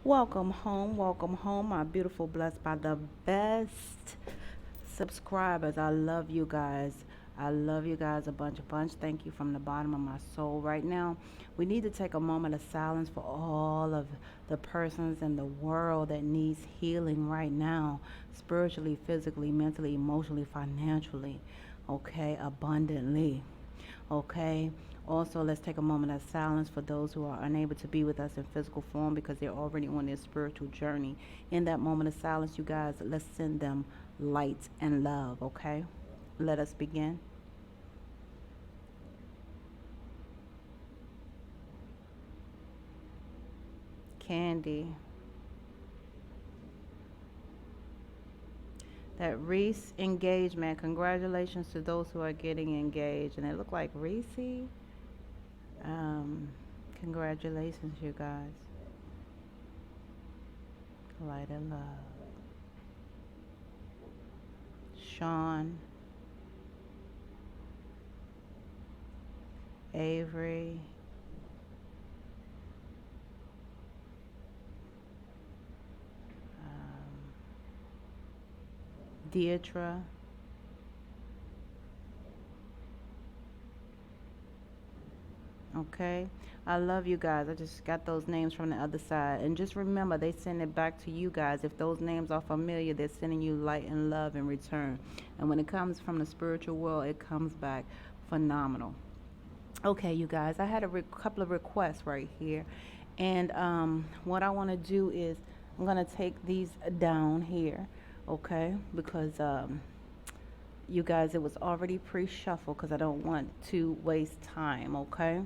welcome home, my beautiful, blessed by the best subscribers. I love you guys. I love you guys a bunch. Thank you from the bottom of my soul. Right now, we need to take a moment of silence for all of the persons in the world that needs healing right now, spiritually, physically, mentally, emotionally, financially, okay, abundantly. Okay. Also, let's take a moment of silence for those who are unable to be with us in physical form because they're already on their spiritual journey. In that moment of silence, you guys, let's send them light and love. Okay. Let us begin. Candy. That Reese engagement. Congratulations to those who are getting engaged. And it looked like Reese. Um, Congratulations, you guys. Light and love. Sean, Avery, um, Deidre. Okay. I love you guys. I just got those names from the other side. And just remember, they send it back to you guys. If those names are familiar, they're sending you light and love in return. And when it comes from the spiritual world, it comes back phenomenal. Okay, you guys, I had a couple of requests right here. And what I want to do is I'm going to take these down here, okay? Because you guys, it was already pre-shuffled because I don't want to waste time, okay?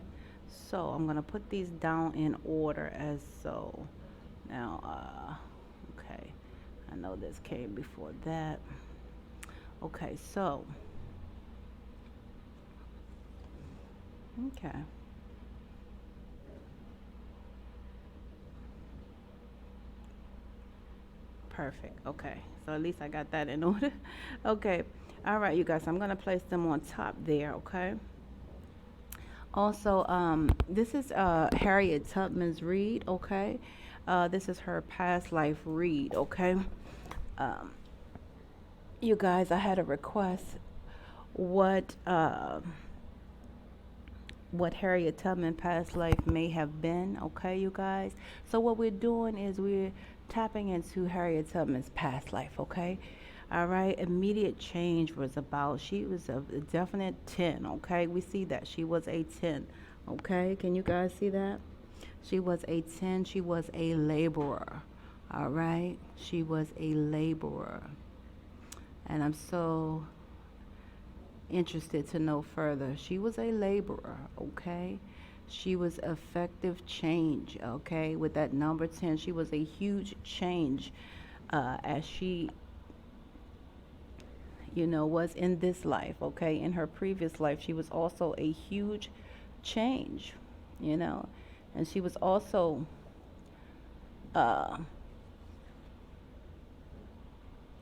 So I'm gonna put these down in order as so. Now, okay, I know this came before that. Okay, so, okay, perfect. Okay, so at least I got that in order. Okay, all right, you guys, I'm gonna place them on top there, okay? Also, this is Harriet Tubman's read, okay? This is her past life read, okay? Um, you guys, I had a request. What what Harriet Tubman past life may have been, okay, you guys? So what we're doing is we're tapping into Harriet Tubman's past life, okay? All right, immediate change was about, she was a definite 10, okay? We see that she was a 10, okay? Can you guys see that? She was a 10, she was a laborer, all right? She was a laborer. And I'm so interested to know further. She was a laborer, okay? She was effective change, okay? With that number 10, she was a huge change as she, was in this life, okay? In her previous life, she was also a huge change, you know? And she was also uh,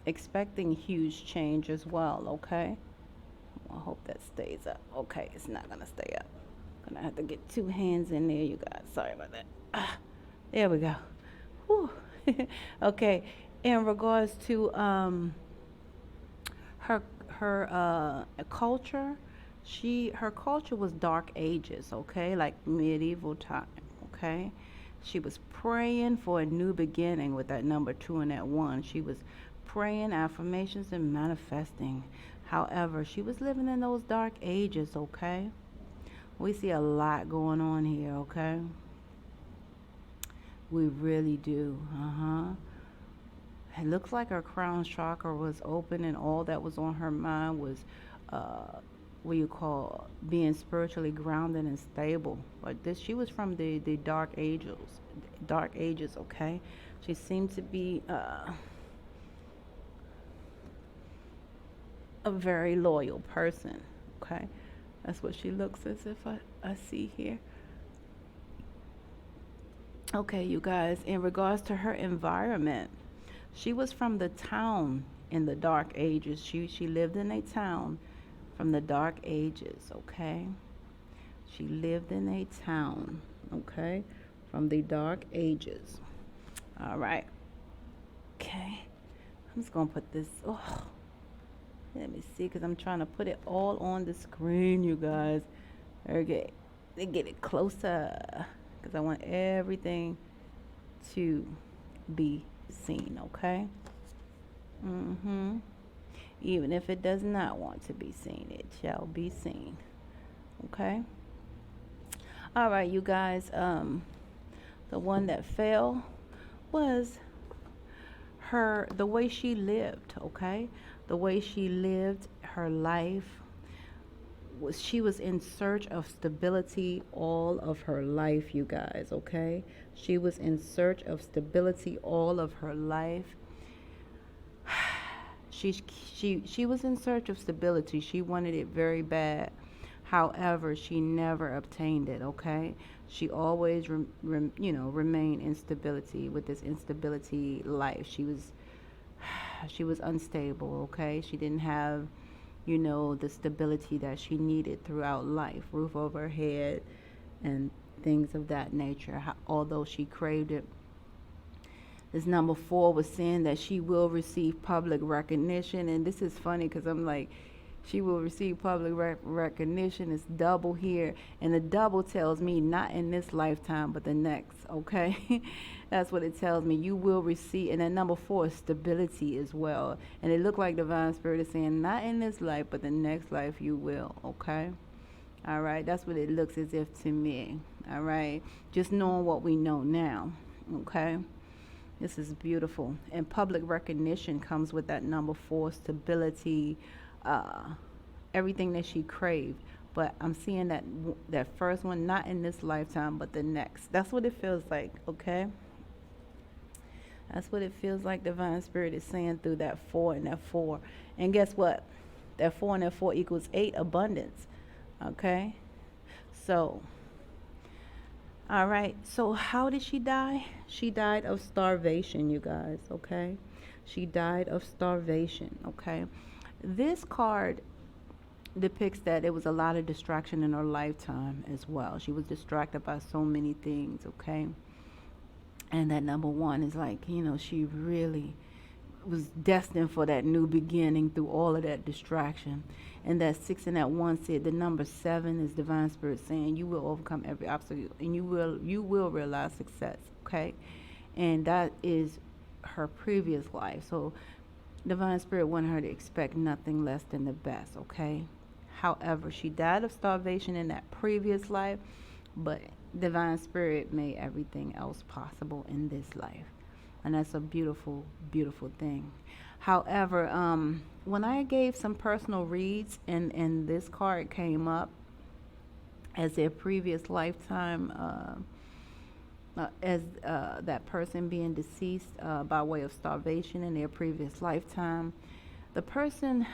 expecting huge change as well, okay? I hope that stays up. Okay, it's not gonna stay up. Gonna have to get two hands in there, you guys. Sorry about that. There we go. Whew. Okay, in regards to her culture, her culture was dark ages. Okay, like medieval time. Okay, she was praying for a new beginning with that number two and that one. She was praying affirmations and manifesting. However, she was living in those dark ages. Okay, we see a lot going on here. Okay, we really do. It looks like her crown chakra was open, and all that was on her mind was, what you call being spiritually grounded and stable. But this, she was from the dark ages. Okay, she seemed to be a very loyal person. Okay, that's what she looks as if I see here. Okay, you guys, in regards to her environment, she was from the town in the dark ages. She lived in a town from the dark ages, okay? She lived in a town, okay, from the dark ages. All right. Okay. I'm just gonna put this. Oh, let me see, because I'm trying to put it all on the screen, you guys. Okay. They get it closer, because I want everything to be seen. Okay. Mm-hmm. Even if it does not want to be seen, it shall be seen. Okay. All right, you guys. The one that fell was the way she lived. Okay, the way she lived her life was she was in search of stability all of her life, you guys. Okay, she was in search of stability all of her life. She was in search of stability. She wanted it very bad. However, she never obtained it. Okay, she always remained instability with this instability life. She was unstable. Okay, she didn't have the stability that she needed throughout life, roof over her head and things of that nature. Although she craved it. This number 4 was saying that she will receive public recognition. And this is funny because I'm like, she will receive public recognition. It's double here. And the double tells me not in this lifetime, but the next. Okay. That's what it tells me. You will receive. And then number 4 is stability as well. And it looked like Divine Spirit is saying not in this life, but the next life you will. Okay. All right. That's what it looks as if to me. All right. Just knowing what we know now. Okay. This is beautiful. And public recognition comes with that number 4, stability, everything that she craved. But I'm seeing that first one, not in this lifetime, but the next. That's what it feels like, okay? That's what it feels like Divine Spirit is saying through that 4 and that 4. And guess what? That 4 and that 4 equals 8, abundance, okay? So all right. So how did she die? She died of starvation, you guys, okay? She died of starvation, okay? This card depicts that it was a lot of distraction in her lifetime as well. She was distracted by so many things, okay? And that number 1 is like, she really was destined for that new beginning through all of that distraction. And that 6 and that 1 said the number 7 is Divine Spirit saying you will overcome every obstacle and you will realize success. Okay, and that is her previous life. So Divine Spirit wanted her to expect nothing less than the best. Okay, however, she died of starvation in that previous life, but Divine Spirit made everything else possible in this life. And that's a beautiful, beautiful thing. However, when I gave some personal reads and this card came up as their previous lifetime, as that person being deceased by way of starvation in their previous lifetime, the person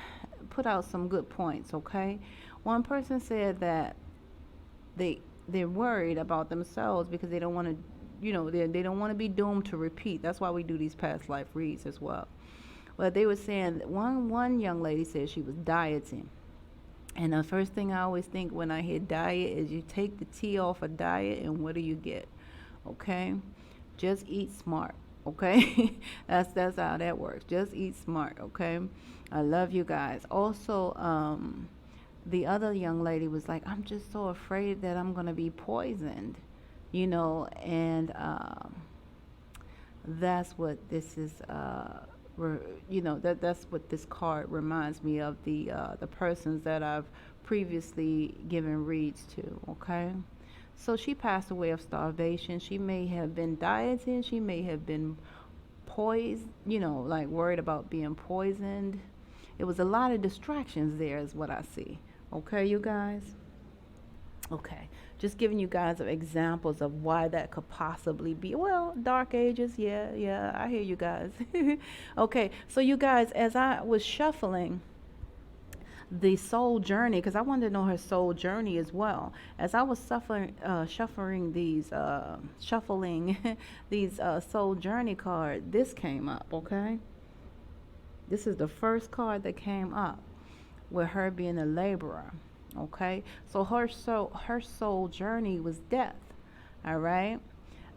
put out some good points, okay? One person said that they're worried about themselves because they don't want to they don't want to be doomed to repeat. That's why we do these past life reads as well. But they were saying that one young lady said she was dieting. And the first thing I always think when I hear diet is you take the T off a diet and what do you get? Okay? Just eat smart. Okay? that's how that works. Just eat smart. Okay? I love you guys. Also, the other young lady was like, I'm just so afraid that I'm going to be poisoned. And that's what this is. That's what this card reminds me of. The persons that I've previously given reads to. Okay, so she passed away of starvation. She may have been dieting. She may have been poisoned. Like worried about being poisoned. It was a lot of distractions there, is what I see. Okay, you guys. Okay, just giving you guys examples of why that could possibly be. Well, dark ages, yeah, I hear you guys. Okay, so you guys, as I was shuffling the soul journey, because I wanted to know her soul journey as well. As I was shuffling these soul journey card, this came up. Okay, this is the first card that came up with her being a laborer. Okay, so her soul journey was death. All right,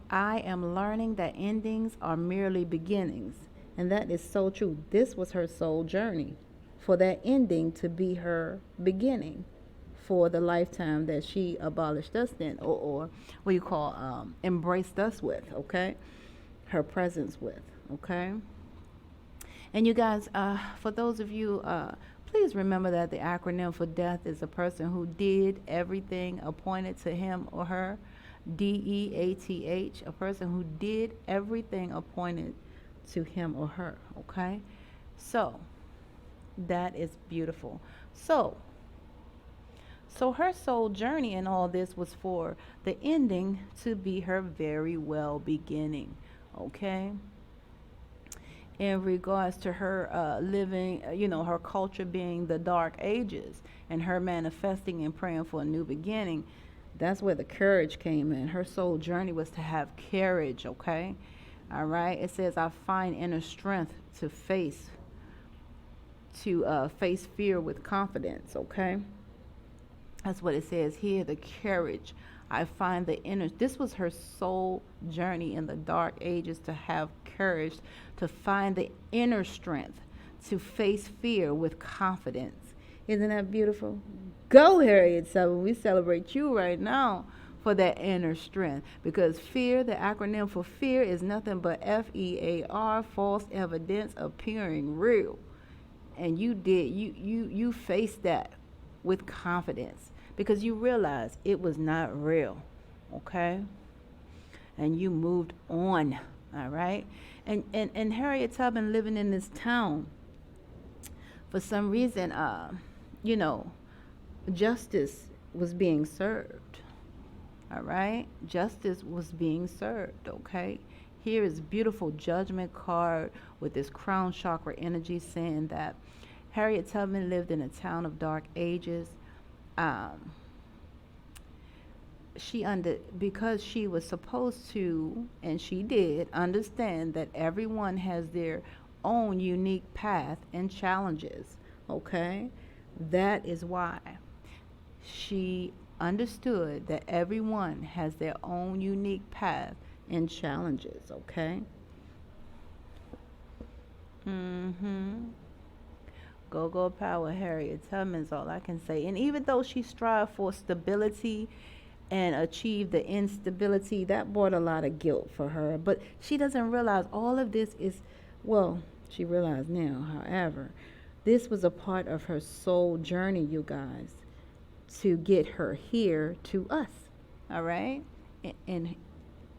I am learning that endings are merely beginnings. And that is so true. This was her soul journey, for that ending to be her beginning for the lifetime that she abolished us in, or what you call embraced us with, okay? Her presence with, okay? And you guys, for those of you, please remember that the acronym for death is a person who did everything appointed to him or her. DEATH, a person who did everything appointed to him or her. Okay? So, that is beautiful. So her soul journey in all this was for the ending to be her very well beginning. Okay? In regards to her living, her culture being the dark ages and her manifesting and praying for a new beginning, that's where the courage came in. Her soul journey was to have courage, okay? All right. It says, I find inner strength to face fear with confidence, okay? That's what it says here, the courage. I find the inner, this was her soul journey in the dark ages, to have courage, to find the inner strength, to face fear with confidence. Isn't that beautiful? Go, Harriet Tubman. We celebrate you right now for that inner strength, because fear, the acronym for fear, is nothing but FEAR, false evidence appearing real. And you faced that with confidence because you realized it was not real, okay? And you moved on, all right? And Harriet Tubman living in this town, for some reason, justice was being served, all right? Justice was being served, okay? Here is beautiful judgment card with this crown chakra energy saying that Harriet Tubman lived in a town of dark ages. Because she was supposed to, and she did, understand that everyone has their own unique path and challenges, okay? That is why she understood that everyone has their own unique path and challenges, okay? Go power, Harriet Tubman's all I can say. And even though she strived for stability and achieved the instability, that brought a lot of guilt for her. But she doesn't realize all of this is, well, she realized now, however, this was a part of her soul journey, you guys, to get her here to us, all right? And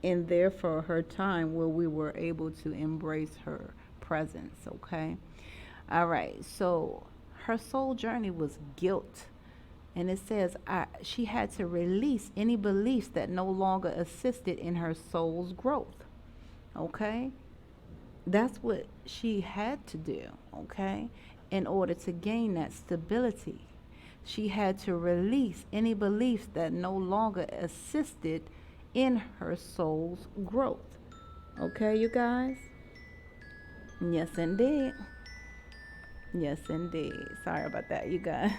therefore her time where we were able to embrace her presence, okay? All right, so her soul journey was guilt. And it says she had to release any beliefs that no longer assisted in her soul's growth. Okay? That's what she had to do, okay? In order to gain that stability. She had to release any beliefs that no longer assisted in her soul's growth. Okay, you guys? Yes, indeed. Yes, indeed. Sorry about that, you guys.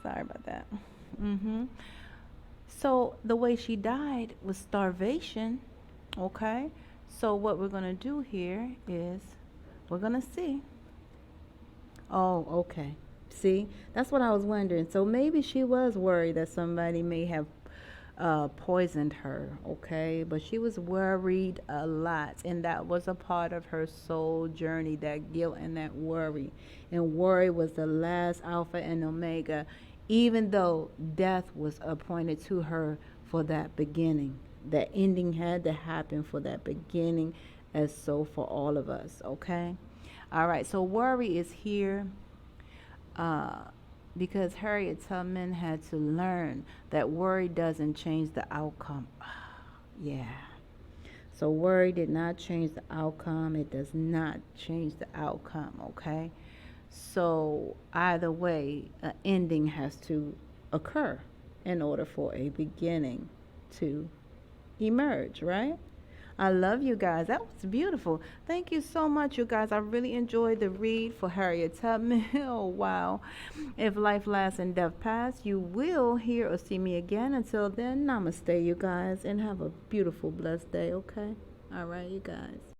Sorry about that. So the way she died was starvation. Okay. So what we're gonna do here is we're gonna see. Oh, okay. See, that's what I was wondering. So maybe she was worried that somebody may have poisoned her, okay? But she was worried a lot, and that was a part of her soul journey, that guilt and that worry. And worry was the last alpha and omega, even though death was appointed to her for that beginning. That ending had to happen for that beginning, as so for all of us, okay? All right, so worry is here. Because Harriet Tubman had to learn that worry doesn't change the outcome. Yeah. So worry did not change the outcome. It does not change the outcome, okay? So either way, an ending has to occur in order for a beginning to emerge, right? I love you guys. That was beautiful. Thank you so much, you guys. I really enjoyed the read for Harriet Tubman. Oh, wow. If life lasts and death pass, you will hear or see me again. Until then, namaste, you guys, and have a beautiful, blessed day, okay? All right, you guys.